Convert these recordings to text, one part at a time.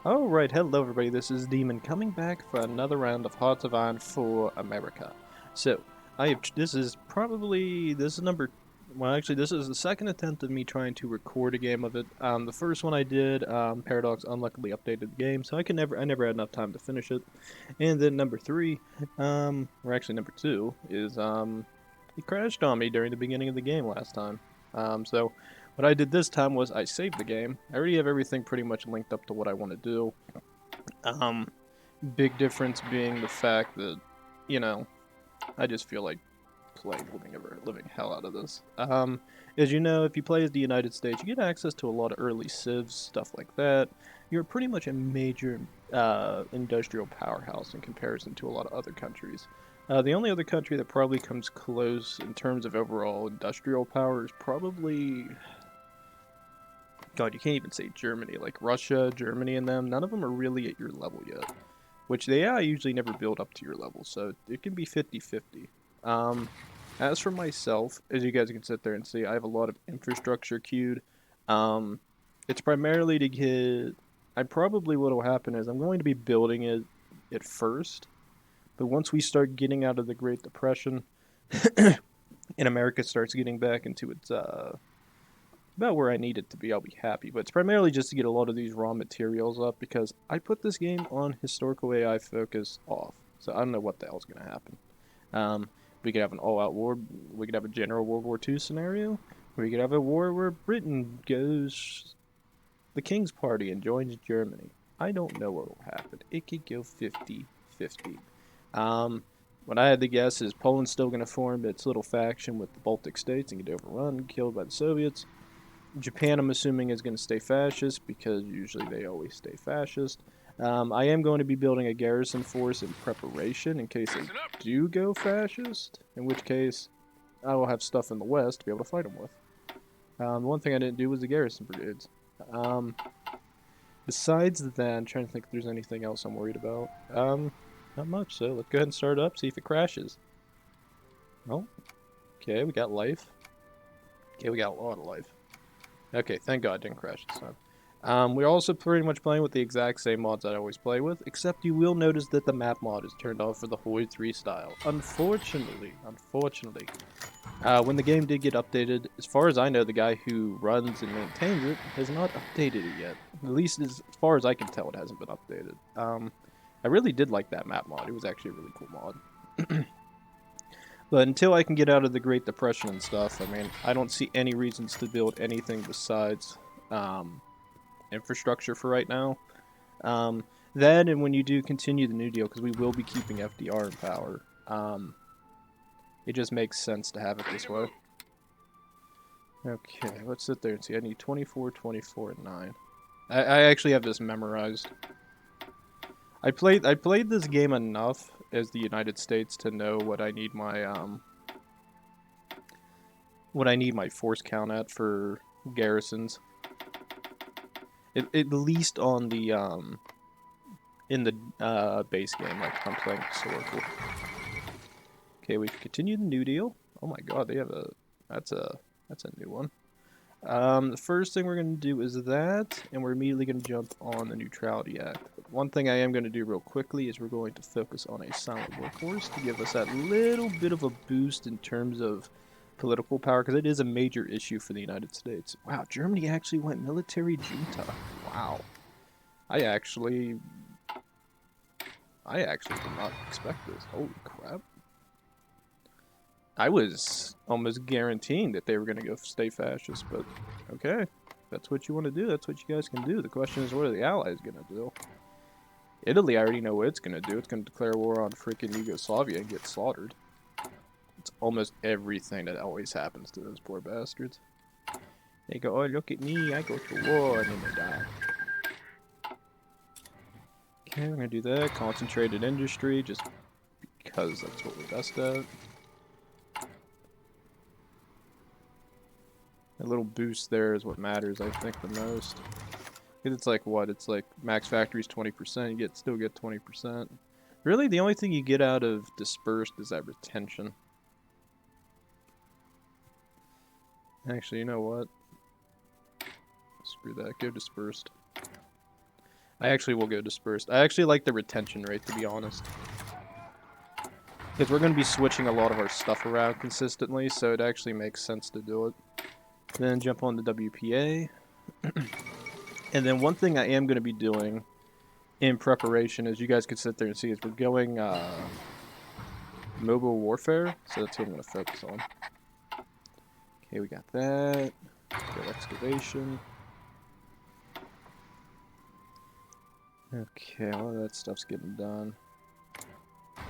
Alright, hello everybody, this is Demon coming back for another round of Hearts of Iron for America. So, this is number, well actually this is the second attempt of me trying to record a game of it. The first one I did, Paradox unluckily updated the game, so I never had enough time to finish it. And then number three, or actually number two, is, it crashed on me during the beginning of the game last time. So, what I did this time was I saved the game. I already have everything pretty much linked up to what I want to do. Um, Big difference being the fact that, you know, I just feel like playing living hell out of this. As you know, if you play as the United States, you get access to a lot of early civs, stuff like that. You're pretty much a major industrial powerhouse in comparison to a lot of other countries. The only other country that probably comes close in terms of overall industrial power is probably God, you can't even say Germany. Like Russia, Germany, and them, none of them are really at your level yet. Which they usually never build up to your level, so it can be 50-50. As for myself, as you guys can sit there and see, I have a lot of infrastructure queued. Um, it's primarily to get. What will happen is I'm going to be building it at first, but once we start getting out of the Great Depression and America starts getting back into its about where I need it to be, I'll be happy. But it's primarily just to get a lot of these raw materials up because I put this game on historical AI focus off. So I don't know what the hell's going to happen. Um, we could have an all-out war. We could have a general World War II scenario. We could have a war where Britain goes the King's Party and joins Germany. I don't know what will happen. It could go 50-50. Um, what I had to guess is Poland's still going to form its little faction with the Baltic states and get overrun, killed by the Soviets. Japan, I'm assuming, is going to stay fascist because usually they always stay fascist. I am going to be building a garrison force in preparation in case they do go fascist, in which case I will have stuff in the west to be able to fight them with. The one thing I didn't do was the garrison brigades. Um, Besides that, I'm trying to think if there's anything else I'm worried about. Not much, so let's go ahead and start up, see if it crashes. Oh, okay, we got life. Okay, we got a lot of life. Okay, thank God it didn't crash this time. We're also pretty much playing with the exact same mods that I always play with, except you will notice that the map mod is turned off for the Hoi 3 style. Unfortunately, when the game did get updated, as far as I know, the guy who runs and maintains it has not updated it yet. At least as far as I can tell, it hasn't been updated. I really did like that map mod. It was actually a really cool mod. But until I can get out of the Great Depression and stuff, I mean, I don't see any reasons to build anything besides infrastructure for right now. Um, that and when you do continue the New Deal, because we will be keeping FDR in power, it just makes sense to have it this way. Okay, let's sit there and see. I need 24, 24, and 9. I actually have this memorized. I played this game enough as the United States to know what I need my force count at for garrisons. At least on the in the base game, like I'm playing historical. Okay, we've continued the New Deal. Oh my God, they have a that's a new one. The first thing we're going to do is that, and we're immediately going to jump on the Neutrality Act. But one thing I am going to do real quickly is we're going to focus on a silent workforce to give us that little bit of a boost in terms of political power, because it is a major issue for the United States. Wow, Germany actually went military junta. Wow. I actually did not expect this. Holy crap. I was almost guaranteeing that they were going to go stay fascist, but okay. That's what you want to do. That's what you guys can do. The question is, what are the Allies going to do? Italy, I already know what it's going to do. It's going to declare war on freaking Yugoslavia and get slaughtered. It's almost everything that always happens to those poor bastards. They go, oh, look at me. I go to war, and then they die. Okay, we're going to do that. Concentrated industry, just because that's what we're best at. A little boost there is what matters, I think, the most. It's like what? It's like max factory's 20%. You still get 20%. Really, the only thing you get out of dispersed is that retention. Actually, you know what? Screw that. Go dispersed. I actually will go dispersed. I actually like the retention rate, to be honest. Because we're going to be switching a lot of our stuff around consistently, so it actually makes sense to do it. Then jump on the WPA. And then one thing I am going to be doing in preparation, as you guys can sit there and see, is we're going mobile warfare, so that's what I'm going to focus on. Okay, we got that. Go excavation. Okay, all of that stuff's getting done.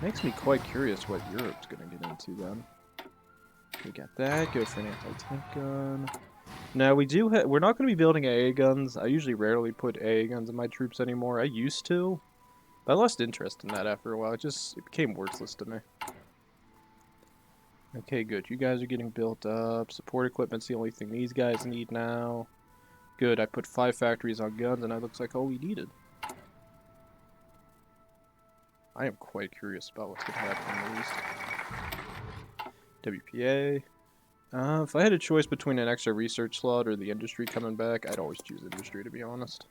Makes me quite curious what Europe's going to get into then. We got that. Go for an anti-tank gun. Now we do. We're not going to be building AA guns. I usually rarely put AA guns in my troops anymore. I used to, but I lost interest in that after a while. It became worthless to me. Okay, good. You guys are getting built up. Support equipment's the only thing these guys need now. Good. I put 5 factories on guns, and that looks like all we needed. I am quite curious about what's going to happen in the East. WPA. If I had a choice between an extra research slot or the industry coming back, I'd always choose industry, to be honest.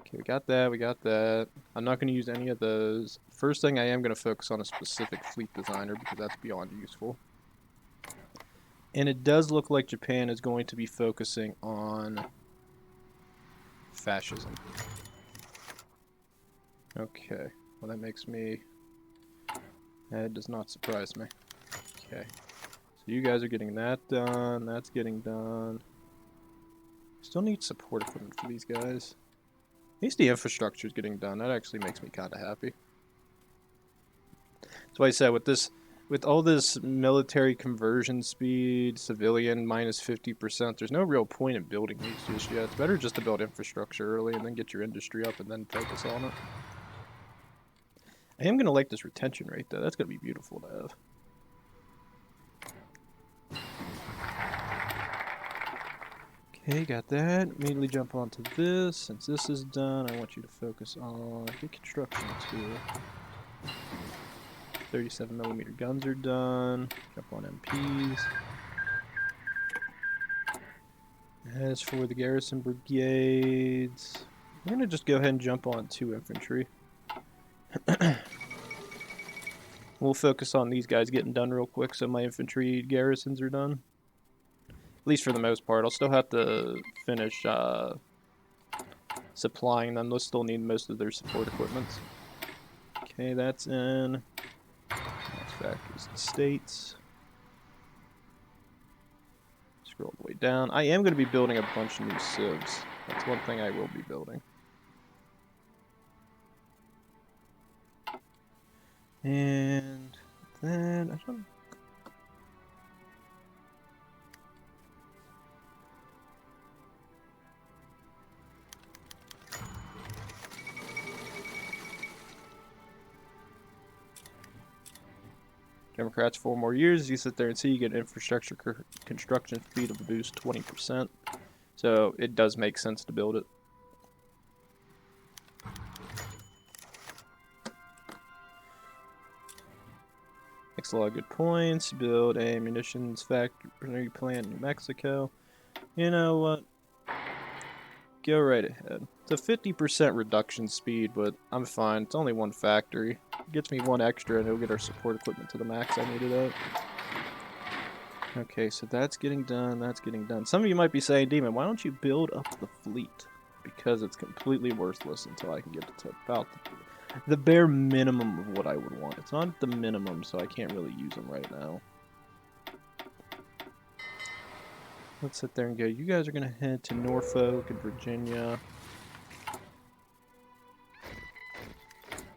Okay, we got that, we got that. I'm not going to use any of those. First thing I am going to focus on a specific fleet designer, because that's beyond useful. And it does look like Japan is going to be focusing on fascism. Okay, well that makes me... That does not surprise me. Okay. So you guys are getting that done, that's getting done. Still need support equipment for these guys. At least the infrastructure is getting done. That actually makes me kind of happy. That's why I said with all this military conversion speed, civilian minus 50%, there's no real point in building these just yet. It's better just to build infrastructure early and then get your industry up and then focus on it. I am going to like this retention rate though. That's going to be beautiful to have. Okay, got that. Immediately jump onto this. Since this is done, I want you to focus on the construction too. 37mm guns are done. Jump on MPs. As for the garrison brigades, I'm going to just go ahead and jump on 2 infantry. We'll focus on these guys getting done real quick so my infantry garrisons are done. At least for the most part. I'll still have to finish supplying them. They'll still need most of their support equipment. Okay, that's in. Next factories and states. Scroll all the way down. I am going to be building a bunch of new civs. That's one thing I will be building. And then I don't. Democrats 4 more years. You sit there and see you get infrastructure construction speed of a boost 20%. So it does make sense to build it. Makes a lot of good points. Build a munitions factory plant in New Mexico. You know what? Go right ahead. It's a 50% reduction speed, but I'm fine. It's only 1 factory. It gets me 1 extra and it'll get our support equipment to the max I needed at. Okay, so that's getting done, that's getting done. Some of you might be saying, Demon, why don't you build up the fleet? Because it's completely worthless until I can get it to about the bare minimum of what I would want. It's not at the minimum, so I can't really use them right now. Let's sit there and go. You guys are going to head to Norfolk and Virginia.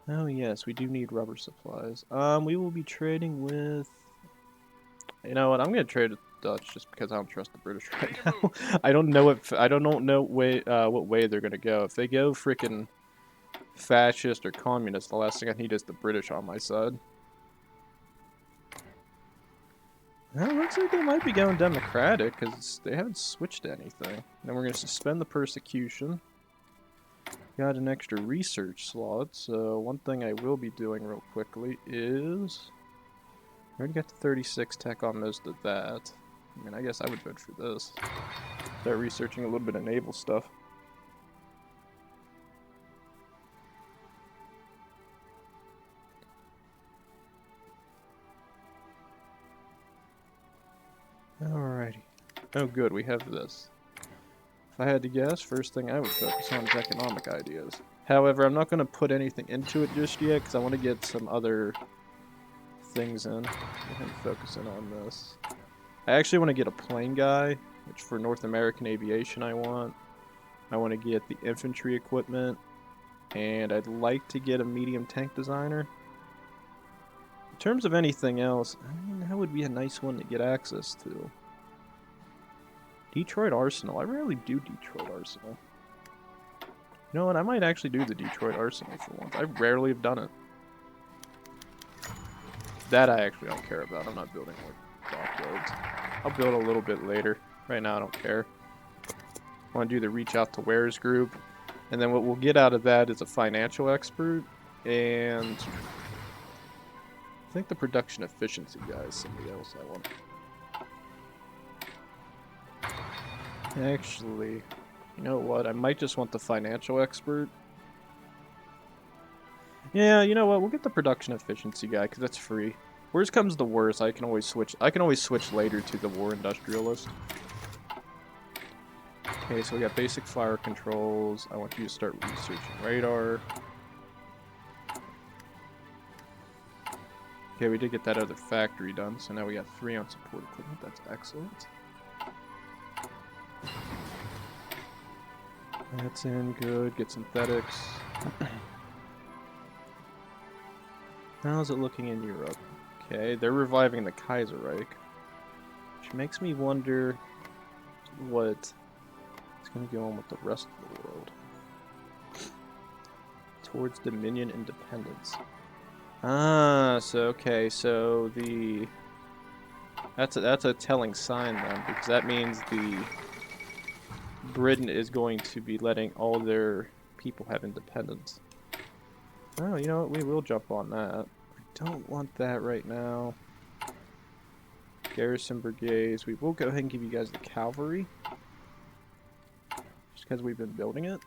Oh yes, we do need rubber supplies. We will be trading with... You know what? I'm going to trade with Dutch just because I don't trust the British right now. I don't know what way they're going to go. If they go freaking fascist or communist, the last thing I need is the British on my side. Well, it looks like they might be going democratic because they haven't switched to anything. Then we're going to suspend the persecution. Got an extra research slot, so one thing I will be doing real quickly is... I already got the 36 tech on most of that. I mean, I guess I would vote for this. Start researching a little bit of naval stuff. Oh good, we have this. If I had to guess, first thing I would focus on is economic ideas. However, I'm not going to put anything into it just yet because I want to get some other things in. Go ahead and focus in on this. I actually want to get a plane guy, which for North American aviation I want. I want to get the infantry equipment, and I'd like to get a medium tank designer. In terms of anything else, I mean, that would be a nice one to get access to. Detroit Arsenal. I rarely do Detroit Arsenal. You know what? I might actually do the Detroit Arsenal for once. I rarely have done it. That I actually don't care about. I'm not building more dockyards. I'll build a little bit later. Right now I don't care. I want to do the reach out to wares group. And then what we'll get out of that is a financial expert. And I think the production efficiency guy is somebody else I want. Actually, you know what? I might just want the financial expert. Yeah, you know what? We'll get the production efficiency guy because that's free. Worst comes to worst, I can always switch. I can always switch later to the war industrialist. Okay, so we got basic fire controls. I want you to start researching radar. Okay, we did get that other factory done, so now we got 3 on support equipment. That's excellent. That's in good. Get synthetics. How's it looking in Europe? Okay, they're reviving the Kaiserreich, which makes me wonder what is going to go on with the rest of the world. Towards Dominion independence. Ah, so okay, so that's a telling sign then, because that means Britain is going to be letting all their people have independence. Oh, you know what? We will jump on that. I don't want that right now. Garrison brigades. We will go ahead and give you guys the cavalry. Just because we've been building it.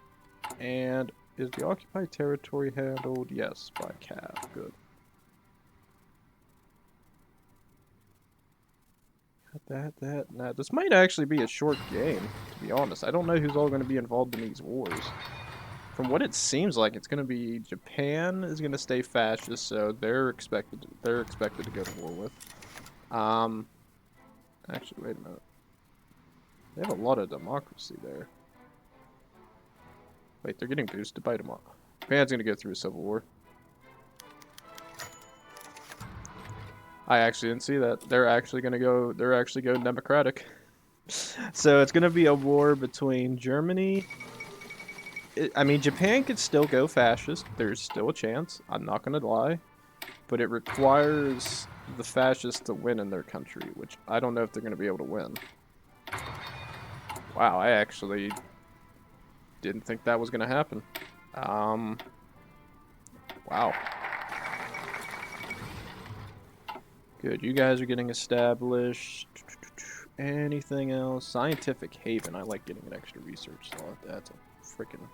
And is the occupied territory handled? Yes, by Cav. Good. That. This might actually be a short game, to be honest. I don't know who's all going to be involved in these wars. From what it seems like, it's going to be Japan is going to stay fascist, so they're expected to go to war with. Actually, wait a minute. They have a lot of democracy there. Wait, they're getting boosted by democracy. Japan's going to go through a civil war. I actually didn't see that. They're actually going democratic. So it's going to be a war between Germany. I mean, Japan could still go fascist. There's still a chance. I'm not going to lie. But it requires the fascists to win in their country, which I don't know if they're going to be able to win. Wow, I actually didn't think that was going to happen. Wow. Good, you guys are getting established. Anything else? Scientific Haven. I like getting an extra research slot. That's a freaking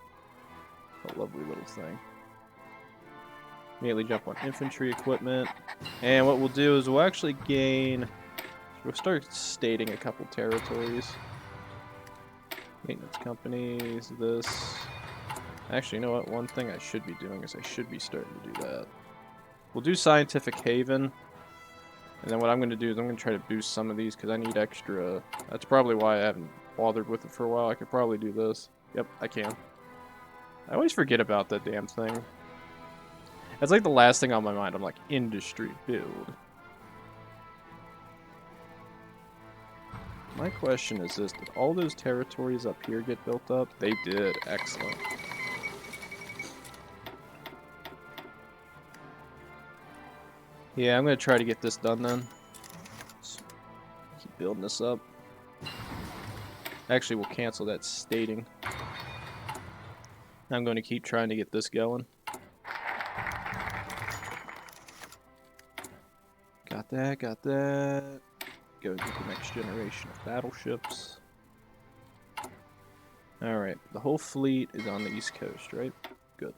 lovely little thing. Immediately jump on infantry equipment. And what we'll do is we'll actually gain... We'll start stating a couple territories. Maintenance companies, this... Actually, you know what? One thing I should be doing is I should be starting to do that. We'll do Scientific Haven. And then what I'm going to do is I'm going to try to boost some of these because I need extra... That's probably why I haven't bothered with it for a while. I could probably do this. Yep, I can. I always forget about that damn thing. That's like the last thing on my mind. I'm like, industry build. My question is this, did all those territories up here get built up? They did. Excellent. Yeah, I'm going to try to get this done then. Let's keep building this up. Actually, we'll cancel that stating. I'm going to keep trying to get this going. Got that, got that. Go get the next generation of battleships. Alright, the whole fleet is on the East Coast, right? Good.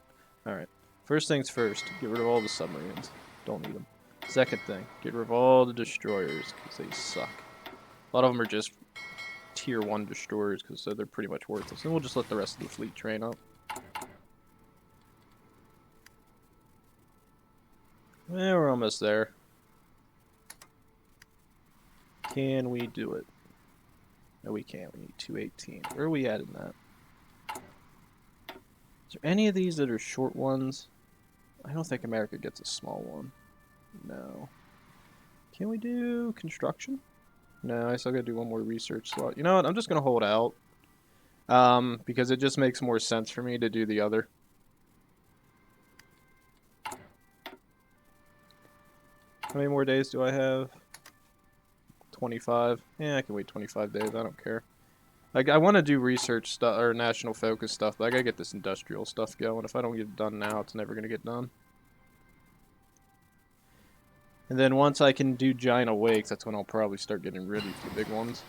Alright. First things first, get rid of all the submarines. Don't need them. Second thing, get rid of all the destroyers, because they suck. A lot of them are just tier 1 destroyers because they're pretty much worthless. And we'll just let the rest of the fleet train up. Yeah, we're almost there. Can we do it? No, we can't. We need 218. Where are we at in that? Is there any of these that are short ones? I don't think America gets a small one. No. Can we do construction? No, I still gotta do one more research slot. You know what? I'm just gonna hold out. Because it just makes more sense for me to do the other. How many more days do I have? 25. Yeah, I can wait 25 days. I don't care. Like, I want to do research stuff or national focus stuff, but I gotta get this industrial stuff going. If I don't get it done now, it's never gonna get done. And then once I can do giant awakes, that's when I'll probably start getting ready for the big ones.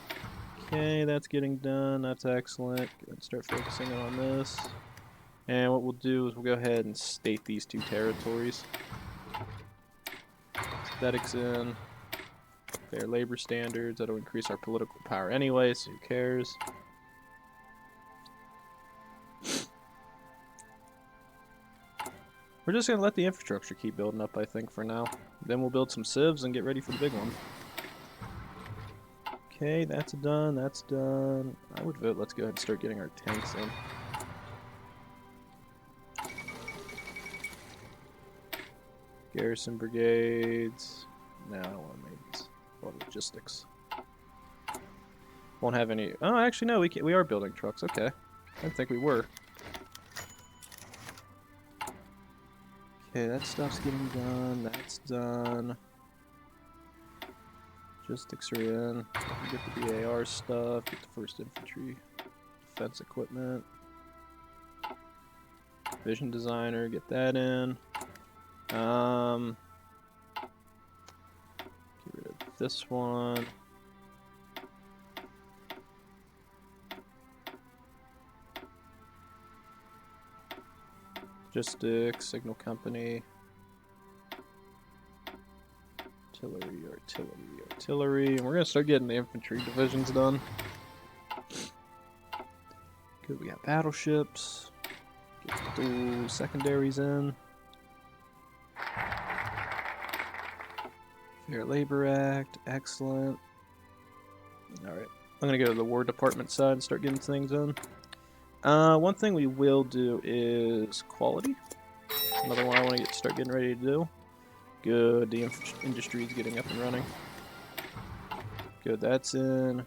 Okay, that's getting done. That's excellent. Let's start focusing on this. And what we'll do is we'll go ahead and state these 2 territories. Aesthetics in. Fair labor standards. That'll increase our political power anyway, so who cares? We're just gonna let the infrastructure keep building up, I think, for now. Then we'll build some civs and get ready for the big one. Okay, that's done. That's done. I would vote let's go ahead and start getting our tanks in. Garrison brigades. No, I don't want to make these. Well, logistics. Won't have any. Oh, actually, no. We are building trucks. Okay, I didn't think we were. Okay, that stuff's getting done. That's done. Logistics are in. Get the BAR stuff. Get the 1st Infantry. Defense equipment. Vision designer. Get that in. Get rid of this one. Logistics, signal company. Artillery. And we're gonna start getting the infantry divisions done. Good, we got battleships. Get the dual secondaries in. Fair Labor Act, excellent. Alright, I'm gonna go to the War Department side and start getting things in. One thing we will do is quality. Another one I want to start getting ready to do. Good, the industry is getting up and running. Good, that's in. Go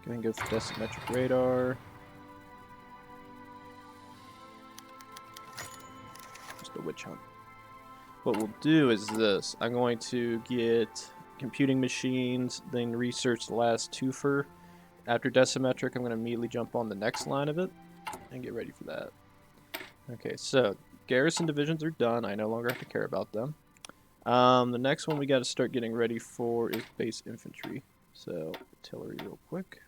ahead and go for decimetric radar. Just a witch hunt. What we'll do is this. I'm going to get computing machines, then research the last twofer. After decimetric, I'm going to immediately jump on the next line of it and get ready for that. Okay, so garrison divisions are done. I no longer have to care about them. The next one we got to start getting ready for is base infantry. So, artillery real quick.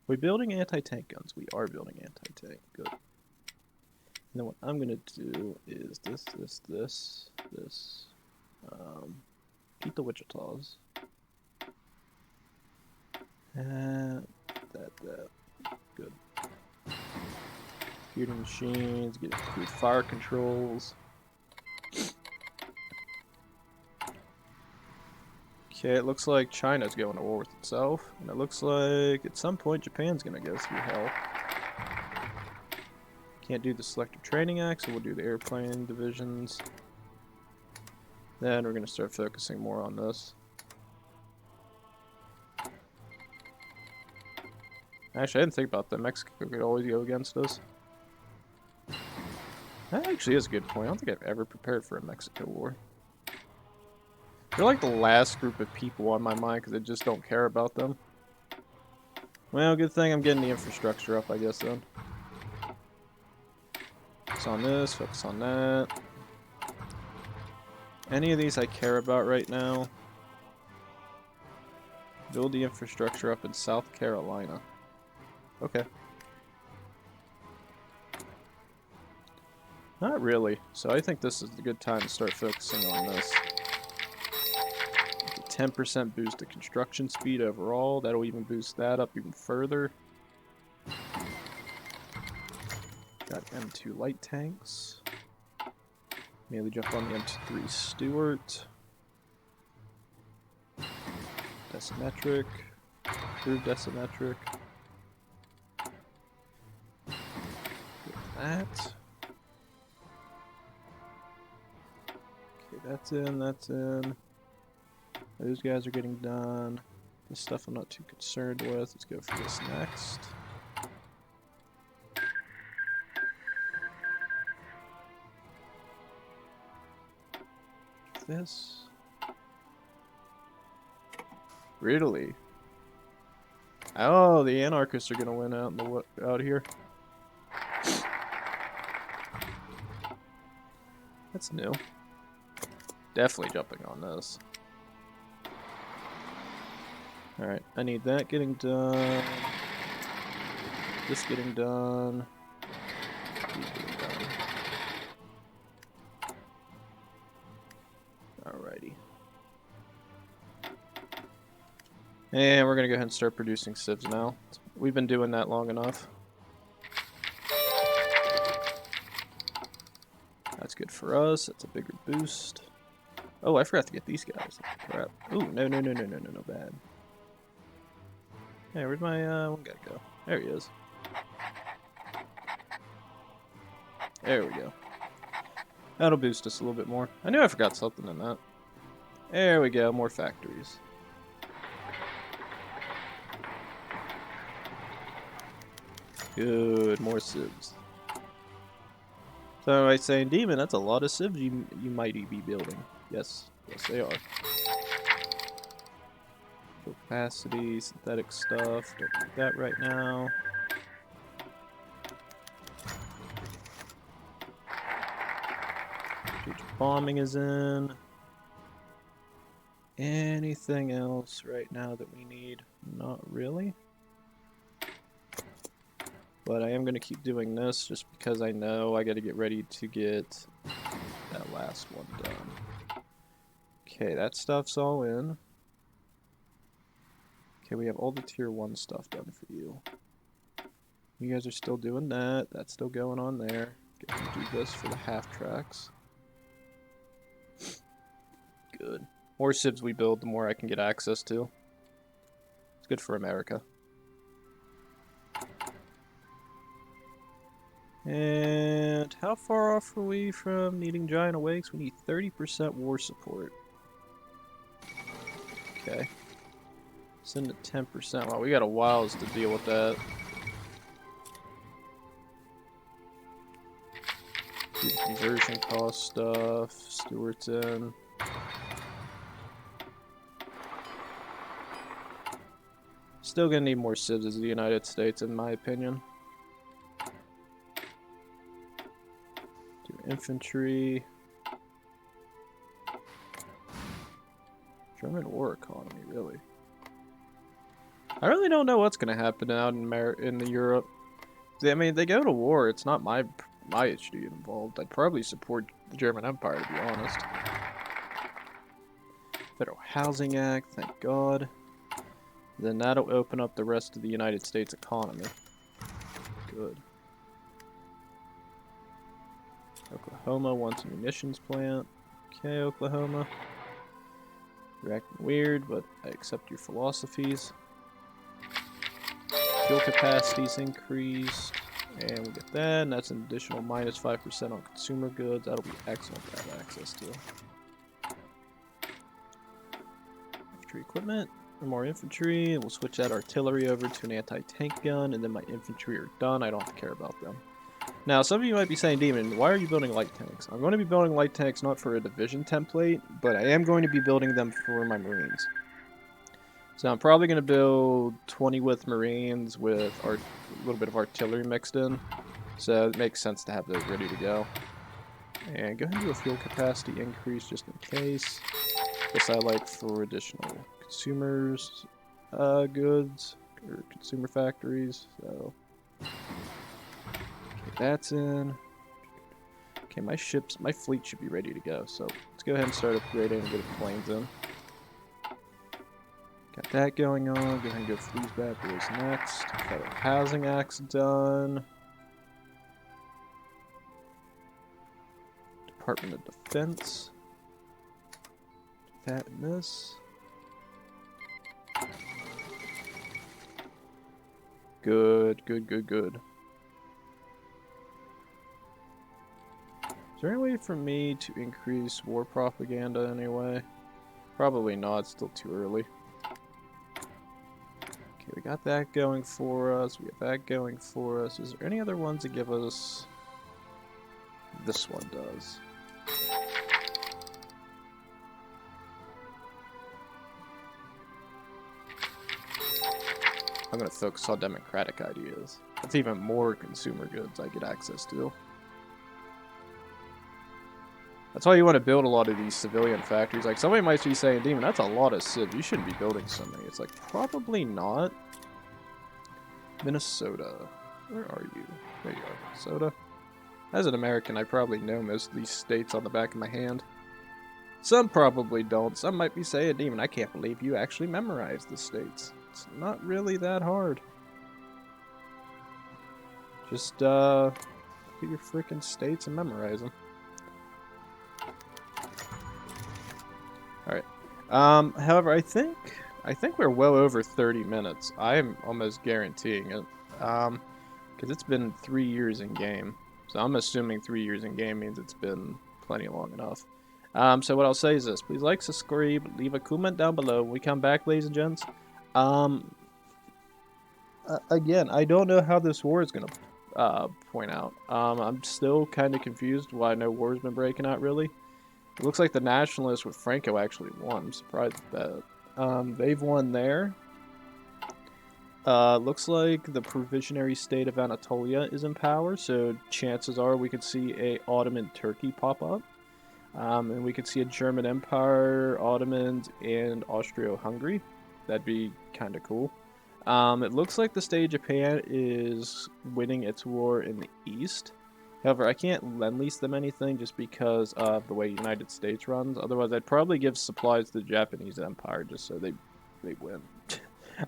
We're building anti-tank guns. We are building anti-tank. Good. And then what I'm going to do is this. Beat the Wichitas. That. Good. Computing machines, get improved fire controls. Okay, it looks like China's going to war with itself. And it looks like at some point Japan's going to go through hell. Can't do the Selective Training Act, so we'll do the airplane divisions. Then we're going to start focusing more on this. Actually, I didn't think about that. Mexico could always go against us. That actually is a good point. I don't think I've ever prepared for a Mexico war. They're like the last group of people on my mind because I just don't care about them. Well, good thing I'm getting the infrastructure up, I guess, then. Focus on this, focus on that. Any of these I care about right now. Build the infrastructure up in South Carolina. Okay. Not really. So I think this is a good time to start focusing on this. 10% boost to construction speed overall. That'll even boost that up even further. Got M2 light tanks. Immediately jump on the M3 Stuart. Decimetric. Improved decimetric. Get that. Okay, that's in, that's in. Those guys are getting done. This stuff I'm not too concerned with. Let's go for this next. This. Really? Oh, the anarchists are gonna win out in the out here. That's new. Definitely jumping on this. Alright, I need that getting done. This getting done. These getting done. Alrighty. And we're gonna go ahead and start producing civs now. We've been doing that long enough. That's good for us. That's a bigger boost. Oh, I forgot to get these guys. Crap. Ooh, no, bad. Hey, where'd my one guy go? There he is. There we go. That'll boost us a little bit more. I knew I forgot something in that. There we go, more factories. Good, more civs. So I saying, Demon, that's a lot of civs you might be building. Yes, yes they are. Full capacity, synthetic stuff, don't need that right now. Strategic bombing is in. Anything else right now that we need? Not really. But I am going to keep doing this just because I know I got to get ready to get that last one done. Okay, that stuff's all in. Okay, we have all the tier 1 stuff done for you. You guys are still doing that. That's still going on there. Go ahead and do this for the half tracks. Good. More civs we build, the more I can get access to. It's good for America. And how far off are we from needing giant awakes? We need 30% war support. Okay. Send it 10%. Wow, we got a while to deal with that. Do the conversion cost stuff. Stewart's in. Still gonna need more civs as the United States, in my opinion. Do infantry. German war economy, really. I really don't know what's gonna happen out in Europe. I mean, they go to war. It's not my issue to get involved. I'd probably support the German Empire, to be honest. Federal Housing Act, thank God. Then that'll open up the rest of the United States economy. Good. Oklahoma wants a munitions plant. Okay, Oklahoma. You're acting weird, but I accept your philosophies. Fuel capacity's increased. And we get that, and that's an additional minus 5% on consumer goods. That'll be excellent to have access to. Infantry equipment. More infantry, and we'll switch that artillery over to an anti-tank gun, and then my infantry are done. I don't have to care about them. Now, some of you might be saying, Demon, why are you building light tanks? I'm going to be building light tanks not for a division template, but I am going to be building them for my Marines. So I'm probably going to build 20 with Marines with a little bit of artillery mixed in. So it makes sense to have those ready to go. And go ahead and do a fuel capacity increase just in case. This I like for additional consumers goods or consumer factories. So okay, that's in. Okay, my fleet should be ready to go. So let's go ahead and start upgrading and get planes in. That going on. Go ahead and go for these bad boys next. Federal Housing Act's done. Department of Defense. That and this. Good, good, good, good. Is there any way for me to increase war propaganda anyway? Probably not, it's still too early. Okay, we got that going for us, we got that going for us. Is there any other ones that give us... This one does. I'm gonna focus on democratic ideas. That's even more consumer goods I get access to. That's why you want to build a lot of these civilian factories. Like, somebody might be saying, Demon, that's a lot of civ. You shouldn't be building so many. It's like, probably not. Minnesota. Where are you? There you are, Minnesota. As an American, I probably know most of these states on the back of my hand. Some probably don't. Some might be saying, Demon, I can't believe you actually memorized the states. It's not really that hard. Just, get your freaking states and memorize them. Alright. However, I think we're well over 30 minutes. I'm almost guaranteeing it. Because it's been 3 years in game. So I'm assuming 3 years in game means it's been plenty long enough. So what I'll say is this. Please like, subscribe, leave a comment down below. When we come back, ladies and gents. Again, I don't know how this war is going to point out. I'm still kind of confused why no war's been breaking out, really. It looks like the nationalists with Franco actually won. I'm surprised at that. They've won there. Looks like the provisionary state of Anatolia is in power, so chances are we could see a Ottoman Turkey pop up. And we could see a German Empire, Ottomans, and Austro-Hungary. That'd be kind of cool. It looks like the state of Japan is winning its war in the east. However, I can't lend-lease them anything just because of the way United States runs. Otherwise, I'd probably give supplies to the Japanese Empire just so they win.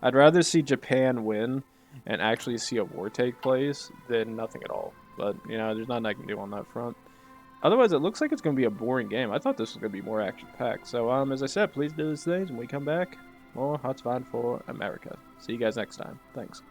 I'd rather see Japan win and actually see a war take place than nothing at all. But, you know, there's nothing I can do on that front. Otherwise, it looks like it's going to be a boring game. I thought this was going to be more action-packed. So, as I said, please do these things. When we come back, more Hearts of Iron for America. See you guys next time. Thanks.